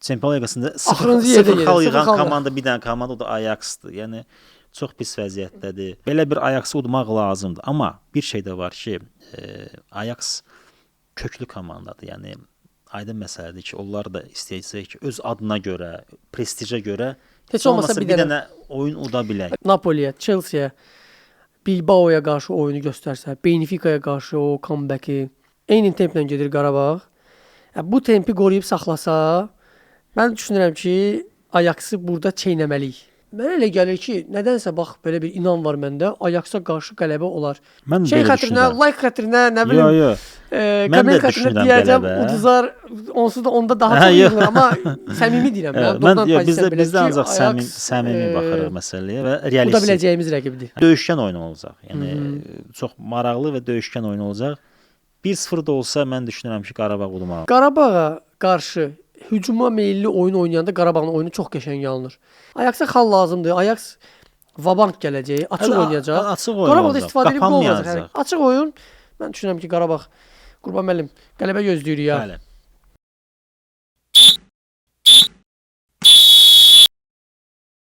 Çempionlar Liqasında Axırıncı yerdə 0 gedir, xal 0 yığan xalla. komanda bir dənə komanda, o da Ajax-dır. Yəni çox pis vəziyyətdədir. Belə bir Ajax-ı udmaq lazımdır. Amma bir şey də var ki, Ajax köklü komandadır. Yəni aydın məsələdir ki, onlar da istəyəcək ki, öz adına görə, prestijə görə Heç olmasa bir dənə oyun uda bilək. Napoliyə, Chelsea'yə, Bilbao'ya qarşı oyunu göstərsə, Benfica'ya qarşı o comeback-i eyni templə gedir Qarabağ. Bu tempi qoruyub saxlasa, mən düşünürəm ki, Ajax-ı burada çeynəməliyik. Mənə elə gəlir ki, nədənsə bax belə bir inan var məndə, Ajax-a qarşı qələbə olar. Mən Şey belə xətrinə, düşünürəm. like xətrinə, nə bilim, Yox. Mən də komment xətrinə düşünürəm deyəcəm, qələbə. uduzar, onsuz da onda daha Hə, çox yox. yığılır, amma səmimi deyirəm. Mən bizdə ancaq səmimi baxırıq məsələyə və Uda realistik. biləcəyimiz rəqibdir. Döyüşkən oyun olacaq. Yəni çox maraqlı və döyüşkən oyun olacaq. 1-0 da olsa mən düşünürəm ki, Qarabağ udmalı. Qarabağa qarşı hücuma meyilli oyun oynayanda Qarabağın oyunu çox qəşəng alınır. Ajax-a xal lazımdır. Ajax vabank gələcək, açıq oynayacaq. Açıq oyun Qarabağ da olacaq. istifadə edib gol olacaq. Qapanmayacaq. Açıq oyun. Mən düşünürəm ki, Qarabağ Qurban müəllim qələbə gözləyirik ya. Bəli.